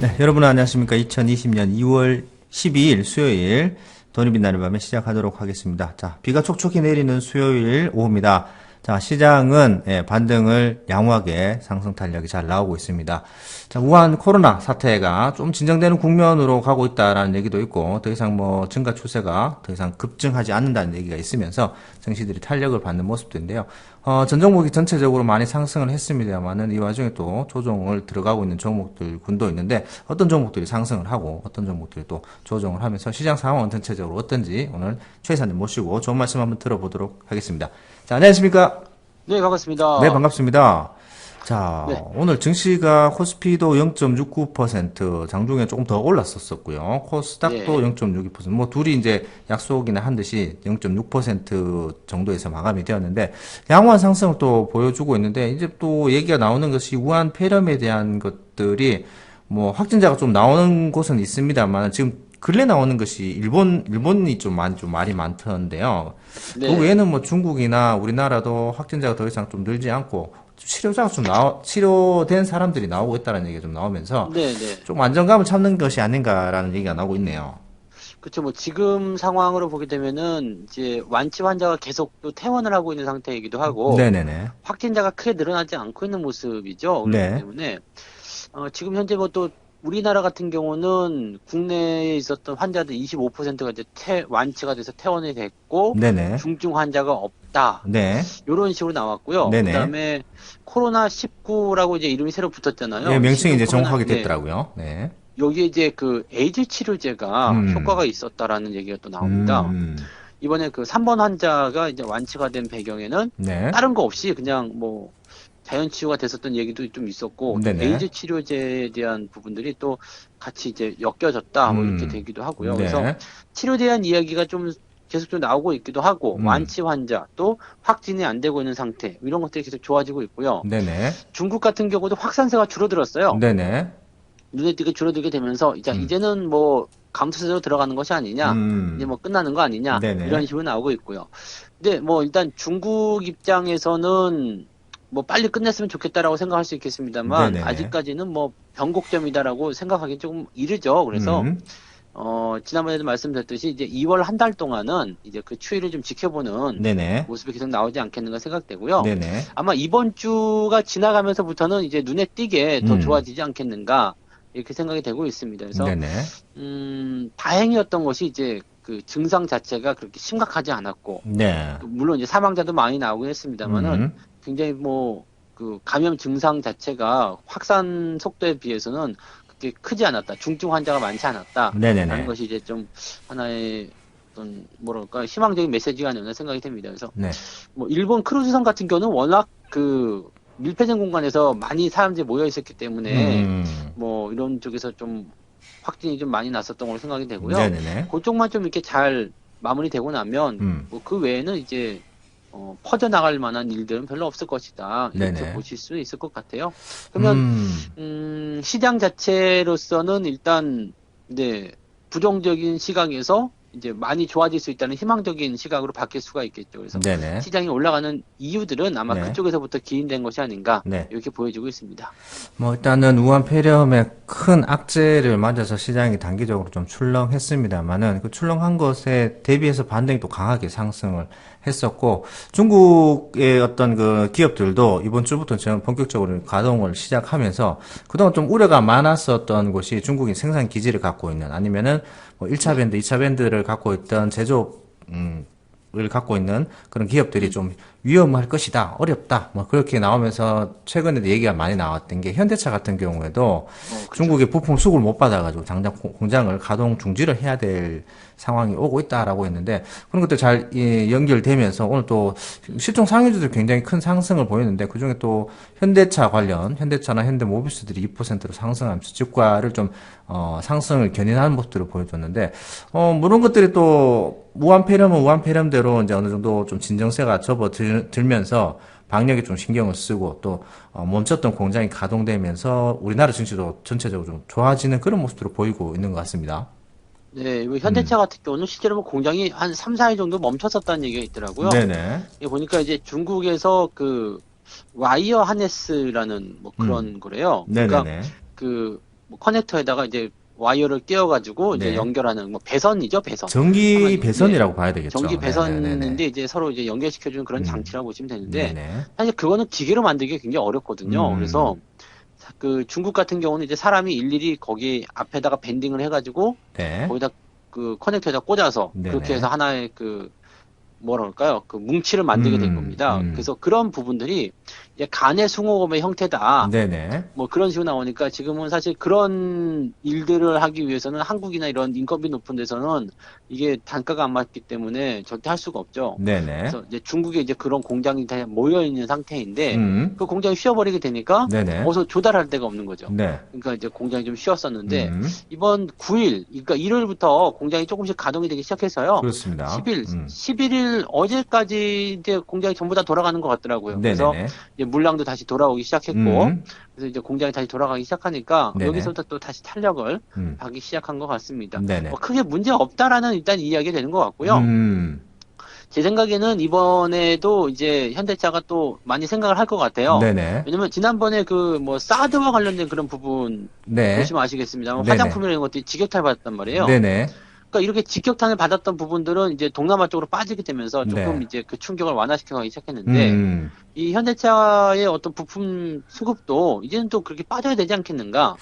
네, 여러분 안녕하십니까. 2020년 2월 12일 수요일 돈이 빛나는 밤에 시작하도록 하겠습니다. 자, 비가 촉촉히 내리는 수요일 오후입니다. 자, 시장은 반등을 양호하게 상승 탄력이 잘 나오고 있습니다. 자, 우한 코로나 사태가 좀 진정되는 국면으로 가고 있다라는 얘기도 있고, 더 이상 뭐 증가 추세가 더 이상 급증하지 않는다는 얘기가 있으면서 증시들이 탄력을 받는 모습들인데요. 전 종목이 전체적으로 많이 상승을 했습니다만은 이 와중에 또 조정을 들어가고 있는 종목들 군도 있는데 어떤 종목들이 상승을 하고 어떤 종목들이 또 조정을 하면서 시장 상황은 전체적으로 어떤지 오늘 최 이사님 모시고 좋은 말씀 한번 들어보도록 하겠습니다. 자, 안녕하십니까? 네, 네, 반갑습니다. 반갑습니다. 자, 네, 오늘 증시가 코스피도 0.69%, 장중에 조금 더 올랐었고요. 코스닥도 네, 0.62%, 뭐 둘이 이제 약속이나 한 듯이 0.6% 정도에서 마감이 되었는데 양호한 상승을 또 보여주고 있는데 이제 또 얘기가 나오는 것이 우한 폐렴에 대한 것들이 뭐 확진자가 좀 나오는 곳은 있습니다만 지금 근래 나오는 것이 일본이 좀 말이 많던데요. 그 네, 외에는 뭐 중국이나 우리나라도 확진자가 더 이상 좀 늘지 않고 치료자가 치료된 사람들이 나오고 있다는 얘기가 좀 나오면서 네, 네. 좀 안정감을 찾는 것이 아닌가라는 얘기가 나오고 있네요. 그렇죠. 뭐 지금 상황으로 보게 되면은 이제 완치 환자가 계속 또 퇴원을 하고 있는 상태이기도 하고 네네네. 확진자가 크게 늘어나지 않고 있는 모습이죠. 그렇기 네. 때문에 지금 현재 뭐 또 우리나라 같은 경우는 국내에 있었던 환자들 25%가 이제 완치가 돼서 퇴원이 됐고 네네. 중증 환자가 없다. 네. 이런 식으로 나왔고요. 네네. 그다음에 코로나19라고 이제 이름이 새로 예, 붙었잖아요. 이 명칭이 신종 이제 코로나, 정확하게 네. 됐더라고요. 네. 여기에 이제 그 에이즈 치료제가 효과가 음, 있었다라는 얘기가 또 음, 나옵니다. 음. 이번에 그 3번 환자가 이제 완치가 된 배경에는 네. 다른 거 없이 그냥 뭐 자연 치유가 됐었던 얘기도 좀 있었고 또 네네. 에이즈 치료제에 대한 부분들이 또 같이 이제 엮여졌다 뭐 이렇게 음, 되기도 하고요. 그래서 네. 치료에 대한 이야기가 좀 계속 좀 나오고 있기도 하고 음, 완치 환자 또 확진이 안 되고 있는 상태 이런 것들이 계속 좋아지고 있고요. 네네. 중국 같은 경우도 확산세가 줄어들었어요. 네네. 눈에 띄게 줄어들게 되면서 음, 이제는 뭐 감투세로 들어가는 것이 아니냐, 이제 음, 뭐 끝나는 거 아니냐 이런 네네. 식으로 나오고 있고요. 근데 뭐 일단 중국 입장에서는 뭐 빨리 끝냈으면 좋겠다라고 생각할 수 있겠습니다만 네네네. 아직까지는 뭐 변곡점이다라고 생각하기 조금 이르죠. 그래서 음, 지난번에도 말씀드렸듯이 이제 2월 한 달 동안은 이제 그 추이를 좀 지켜보는 네네. 모습이 계속 나오지 않겠는가 생각되고요. 네네. 아마 이번 주가 지나가면서부터는 이제 눈에 띄게 더 음, 좋아지지 않겠는가 이렇게 생각이 되고 있습니다. 그래서 네네. 다행이었던 것이 이제 그 증상 자체가 그렇게 심각하지 않았고 네. 또 물론 이제 사망자도 많이 나오긴 했습니다만은 음, 굉장히 뭐 그 감염 증상 자체가 확산 속도에 비해서는 그렇게 크지 않았다. 중증 환자가 많지 않았다라는 네네네. 것이 이제 좀 하나의 어떤 뭐랄까 희망적인 메시지가 아니었나 생각이 됩니다. 그래서 네. 뭐 일본 크루즈선 같은 경우는 워낙 그 밀폐된 공간에서 많이 사람들이 모여 있었기 때문에 음, 뭐 이런 쪽에서 좀 확진이 좀 많이 났었던 걸로 생각이 되고요. 네네네. 그쪽만 좀 이렇게 잘 마무리되고 나면 음, 뭐 그 외에는 이제 퍼져나갈 만한 일들은 별로 없을 것이다. 이렇게 네네. 보실 수 있을 것 같아요. 그러면 음, 시장 자체로서는 일단 네, 부정적인 시각에서 이제 많이 좋아질 수 있다는 희망적인 시각으로 바뀔 수가 있겠죠. 그래서 네네. 시장이 올라가는 이유들은 아마 네. 그쪽에서부터 기인된 것이 아닌가 네. 이렇게 보여지고 있습니다. 뭐 일단은 우한 폐렴의 큰 악재를 맞아서 시장이 단기적으로 좀 출렁했습니다만은 그 출렁한 것에 대비해서 반등이 또 강하게 상승을 했었고 중국의 어떤 그 기업들도 이번 주부터 지금 본격적으로 가동을 시작하면서 그동안 좀 우려가 많았었던 곳이 중국인 생산 기지를 갖고 있는 아니면은 뭐 1차 네. 밴드, 2차 밴드를 갖고 있던 제조업 을 갖고 있는 그런 기업들이 음. 좀 위험할 것이다, 어렵다, 뭐 그렇게 나오면서 최근에도 얘기가 많이 나왔던 게 현대차 같은 경우에도 그죠. 중국의 부품 수급을 못 받아가지고 당장 공장을 가동 중지를 해야 될 상황이 오고 있다라고 했는데 그런 것도 잘 연결되면서 오늘 또 실종 상위주들 굉장히 큰 상승을 보였는데 그중에 또 현대차 관련 현대차나 현대모비스들이 2%로 상승하면서 주가를 좀 상승을 견인하는 모습들을 보여줬는데 그런 것들이 또 무한폐렴은 무한폐렴대로 이제 어느 정도 좀 진정세가 접어들면서 방역에 좀 신경을 쓰고 또 멈췄던 공장이 가동되면서 우리나라 증시도 전체적으로 좀 좋아지는 그런 모습들을 보이고 있는 것 같습니다. 네, 이 음, 현대차 같은 경우는 실제로 뭐 공장이 한 3, 4일 정도 멈췄었다는 얘기가 있더라고요. 네네. 이게 보니까 이제 중국에서 그 와이어 하네스라는 뭐 음, 그런 거래요. 그러니까 네네네. 그 뭐 커넥터에다가 이제 와이어를 끼워가지고 이제 네. 연결하는 뭐 배선이죠, 배선. 전기 하면, 배선이라고 봐야 되겠죠. 전기 배선인데 네네네네. 이제 서로 이제 연결시켜주는 그런 음. 장치라고 보시면 되는데 네네. 사실 그거는 기계로 만들기 굉장히 어렵거든요. 그래서 그 중국 같은 경우는 이제 사람이 일일이 거기 앞에다가 밴딩을 해가지고 네. 거기다 그 커넥터에다 꽂아서 그렇게 네네. 해서 하나의 그 뭐라 그럴까요? 그 뭉치를 만들게 된 겁니다. 그래서 그런 부분들이 이제 간의 숭어검의 형태다. 네네. 뭐 그런 식으로 나오니까 지금은 사실 그런 일들을 하기 위해서는 한국이나 이런 인건비 높은 데서는 이게 단가가 안 맞기 때문에 절대 할 수가 없죠. 네네. 그래서 이제 중국에 이제 그런 공장이 다 모여 있는 상태인데 음. 그 공장이 쉬어버리게 되니까 네네. 어디서 조달할 데가 없는 거죠. 네. 그러니까 이제 공장이 좀 쉬었었는데 음. 이번 9일, 그러니까 일요일부터 공장이 조금씩 가동이 되기 시작해서요. 그렇습니다. 10일, 11일 어제까지 이제 공장이 전부 다 돌아가는 것 같더라고요. 그래서 네네네. 이제 물량도 다시 돌아오기 시작했고, 음. 그래서 이제 공장이 다시 돌아가기 시작하니까 네네. 여기서부터 또 다시 탄력을 음. 하기 시작한 것 같습니다. 네네. 뭐 크게 문제 없다라는 일단 이야기가 되는 것 같고요. 음. 제 생각에는 이번에도 이제 현대차가 또 많이 생각을 할 것 같아요. 네네. 왜냐면 지난번에 그 뭐 사드와 관련된 그런 부분 네. 보시면 아시겠습니다만 네네. 화장품이나 이런 것들이 직격탄을 받았단 말이에요. 네네. 그러니까 이렇게 직격탄을 받았던 부분들은 이제 동남아 쪽으로 빠지게 되면서 조금 네. 이제 그 충격을 완화시켜 가기 시작했는데 음. 이 현대차의 어떤 부품 수급도 이제는 또 그렇게 빠져야 되지 않겠는가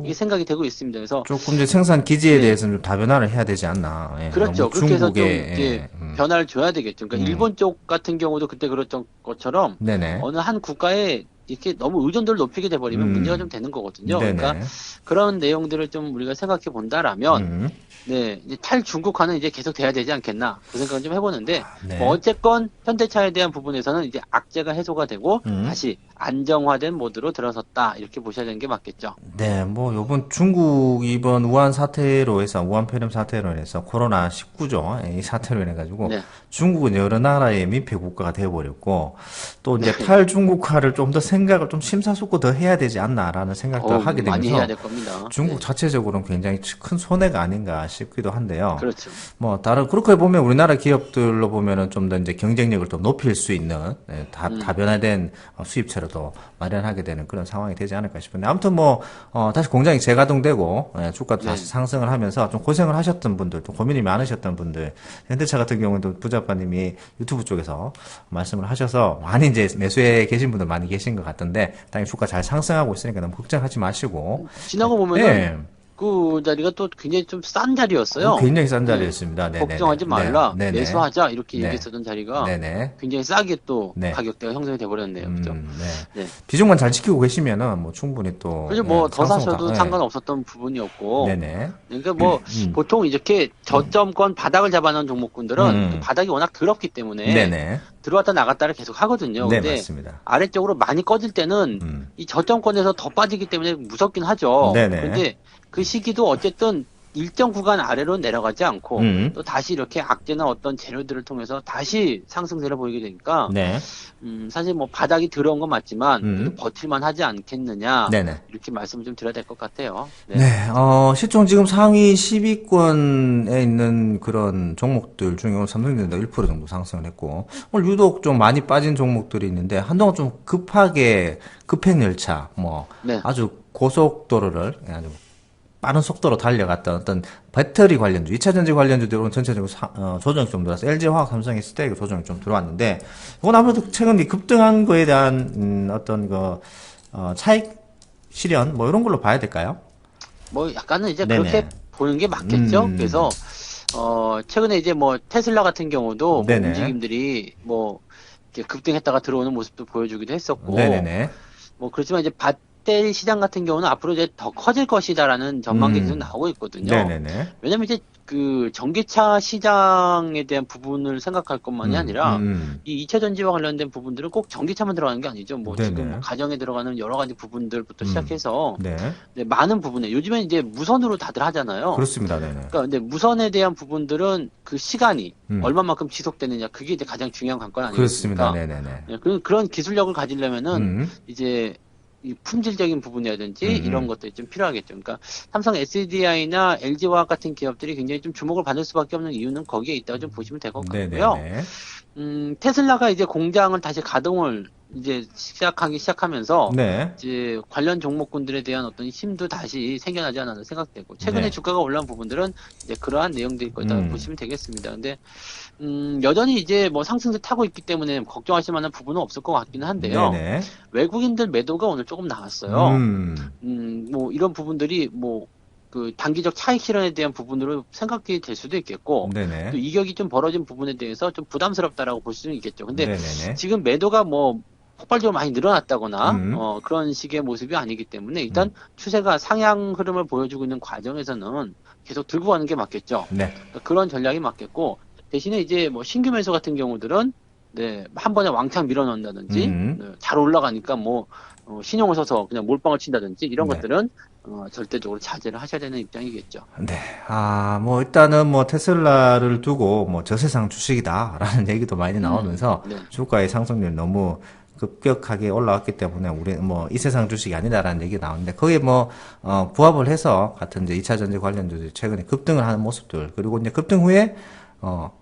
이게 조- 생각이 되고 있습니다. 그래서 조금 이제 생산 기지에 네. 대해서는 좀 다변화를 해야 되지 않나. 예. 너무 그렇죠. 그렇게 해서 중국에, 좀 이제 예. 변화를 줘야 되겠죠. 그러니까 일본 쪽 같은 경우도 그때 그랬던 것처럼 네네. 어느 한 국가에 이렇게 너무 의존도를 높이게 돼버리면 문제가 좀 되는 거거든요. 그러니까 네네. 그런 내용들을 좀 우리가 생각해 본다라면 음. 네, 이제 탈중국화는 이제 계속 돼야 되지 않겠나 그 생각을 좀 해보는데 뭐 네. 어쨌건 현대차에 대한 부분에서는 이제 악재가 해소가 되고 음. 다시 안정화된 모드로 들어섰다 이렇게 보셔야 되는 게 맞겠죠. 네, 뭐, 요번 중국 이번 우한 사태로 해서, 우한 폐렴 사태로 해서 코로나19죠. 이 사태로 인해가지고 네, 중국은 여러 나라의 민폐 국가가 되어버렸고, 또 네, 이제 탈중국화를 좀 더 생각을 좀 심사숙고 더 해야 되지 않나라는 생각도 하게 많이 해야 되면서 될 겁니다. 중국 네, 자체적으로는 굉장히 큰 손해가 아닌가 싶기도 한데요. 그렇죠. 뭐 그렇게 보면 우리나라 기업들로 보면은 좀 더 이제 경쟁력을 좀 높일 수 있는 다변화된 수입처를 더 마련하게 되는 그런 상황이 되지 않을까 싶은데 아무튼 뭐 다시 공장이 재가동되고 주가도 네, 다시 상승을 하면서 좀 고생을 하셨던 분들 또 고민이 많으셨던 분들 현대차 같은 경우도 부자빠님이 유튜브 쪽에서 말씀을 하셔서 많이 이제 매수해 계신 분들 많이 계신 것 같던데 당연히 주가 잘 상승하고 있으니까 너무 걱정하지 마시고 지나고 보면은 네. 그 자리가 또 굉장히 좀 싼 자리였어요. 굉장히 싼 네. 자리였습니다. 네네네. 걱정하지 네. 말라, 네네. 매수하자 이렇게 네. 얘기했었던 자리가 네네. 굉장히 싸게 또 네. 가격대가 형성이 돼버렸네요. 그죠? 네. 네. 비중만 잘 지키고 계시면은 뭐 충분히 또 그래서 뭐 더 상승 사셔도 예. 상관없었던 부분이었고, 네네. 그러니까 뭐 보통 이렇게 저점권 바닥을 잡아놓은 종목군들은 그 바닥이 워낙 더럽기 때문에 네네. 들어왔다 나갔다를 계속 하거든요. 네, 근데 맞습니다. 아래쪽으로 많이 꺼질 때는 이 저점권에서 더 빠지기 때문에 무섭긴 하죠. 네네. 그런데 그 시기도 어쨌든 일정 구간 아래로 내려가지 않고 또 다시 이렇게 악재나 어떤 재료들을 통해서 다시 상승세를 보이게 되니까 네. 사실 뭐 바닥이 들어온 건 맞지만 그래도 음. 버틸만 하지 않겠느냐 네네. 이렇게 말씀을 좀 드려야 될 것 같아요. 네. 네, 시총 지금 상위 10위권에 있는 그런 종목들 중에 오늘 삼성전자 1% 정도 상승을 했고, 오늘 유독 좀 많이 빠진 종목들이 있는데, 한동안 좀 급하게, 급행열차, 뭐, 네. 아주 고속도로를 아주 빠른 속도로 달려갔던 어떤 배터리 관련주, 2차전지 관련주들은 전체적으로 조정이 좀 들어와서 LG화학, 삼성의 스테이크 조정이 좀 들어왔는데, 이건 아무래도 최근 이 급등한 거에 대한, 어떤 차익 실현, 뭐 이런 걸로 봐야 될까요? 뭐 약간은 이제 네네. 그렇게 보는 게 맞겠죠. 그래서 최근에 이제 뭐 테슬라 같은 경우도 뭐 네네. 움직임들이 뭐 이렇게 급등했다가 들어오는 모습도 보여주기도 했었고 네네네. 뭐 그렇지만 이제 배터리 시장 같은 경우는 앞으로 이제 더 커질 것이다라는 전망이 계속 나오고 있거든요. 네네네. 왜냐면 이제 그 전기차 시장에 대한 부분을 생각할 것만이 아니라 이 2차 전지와 관련된 부분들은 꼭 전기차만 들어가는 게 아니죠. 뭐 네네. 지금 뭐 가정에 들어가는 여러 가지 부분들부터 시작해서 네. 네, 많은 부분에 요즘에 이제 무선으로 다들 하잖아요. 그렇습니다. 네네. 그러니까 근데 무선에 대한 부분들은 그 시간이 음. 얼마만큼 지속되느냐 그게 이제 가장 중요한 관건 그렇습니다. 아니겠습니까? 네네네. 네, 그런 기술력을 가지려면은 이제 이 품질적인 부분이라든지 이런 것들이 좀 필요하겠죠. 그러니까 삼성 SDI나 LG화학 같은 기업들이 굉장히 좀 주목을 받을 수밖에 없는 이유는 거기에 있다고 좀 보시면 될 것 같고요. 네네네. 테슬라가 이제 공장을 다시 가동을 이제 시작하면서 네. 이제 관련 종목군들에 대한 어떤 힘도 다시 생겨나지 않았나 생각되고 최근에 네. 주가가 올라온 부분들은 이제 그러한 내용들일 거다 음. 보시면 되겠습니다. 근데 여전히 이제 뭐 상승세 타고 있기 때문에 걱정하실 만한 부분은 없을 것 같기는 한데요. 네네. 외국인들 매도가 오늘 조금 나왔어요. 음. 뭐 이런 부분들이 뭐 그 단기적 차익 실현에 대한 부분으로 생각이 될 수도 있겠고 네네. 또 이격이 좀 벌어진 부분에 대해서 좀 부담스럽다라고 볼 수는 있겠죠. 근데 네네네. 지금 매도가 뭐 폭발적으로 많이 늘어났다거나 음. 그런 식의 모습이 아니기 때문에 음. 일단 추세가 상향 흐름을 보여주고 있는 과정에서는 계속 들고 가는 게 맞겠죠. 네. 그러니까 그런 전략이 맞겠고 대신에 이제 뭐 신규 매수 같은 경우들은 네, 한 번에 왕창 밀어넣는다든지 네, 잘 올라가니까 뭐 신용을 써서 그냥 몰빵을 친다든지 이런 네. 것들은 절대적으로 자제를 하셔야 되는 입장이겠죠. 네. 뭐, 일단은 뭐, 테슬라를 두고 뭐, 저세상 주식이다라는 얘기도 많이 나오면서 네. 주가의 상승률이 너무 급격하게 올라왔기 때문에 우리 뭐, 이 세상 주식이 아니다라는 얘기가 나오는데 거기에 뭐, 부합을 해서 같은 이제 2차 전지 관련주들이 최근에 급등을 하는 모습들 그리고 이제 급등 후에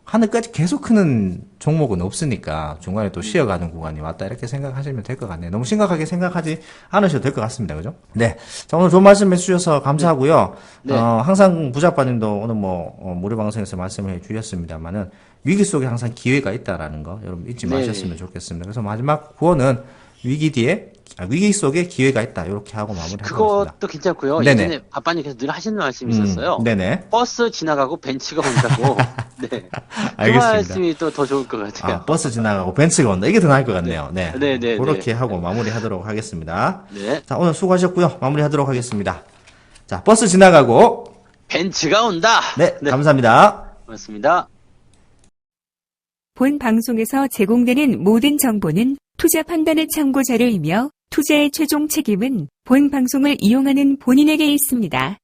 하늘까지 계속 크는 종목은 없으니까 중간에 또 쉬어가는 구간이 왔다 이렇게 생각하시면 될 것 같네요. 너무 심각하게 생각하지 않으셔도 될 것 같습니다. 그죠? 네. 자, 오늘 좋은 말씀 해주셔서 감사하고요. 네. 항상 부작가님도 오늘 뭐 무료 방송에서 말씀을 해주셨습니다만은 위기 속에 항상 기회가 있다라는 거 여러분 잊지 네. 마셨으면 좋겠습니다. 그래서 마지막 구호는 위기 속에 기회가 있다 이렇게 하고 마무리하겠습니다. 그것도 괜찮고요. 네네. 예전에 아빠님께서 늘 하시는 말씀이 있었어요. 네네. 버스 지나가고 벤츠가 온다고. 네. 그 알겠습니다. 말씀이 또 더 좋을 것 같아요. 버스 지나가고 벤츠가 온다. 이게 더 나을 것 같네요. 네. 네. 그렇게 하고 마무리하도록 하겠습니다. 네. 자, 오늘 수고하셨고요. 마무리하도록 하겠습니다. 자, 버스 지나가고 벤츠가 온다. 네. 감사합니다. 고맙습니다. 본 방송에서 제공되는 모든 정보는 투자 판단의 참고 자료이며 투자의 최종 책임은 본 방송을 이용하는 본인에게 있습니다.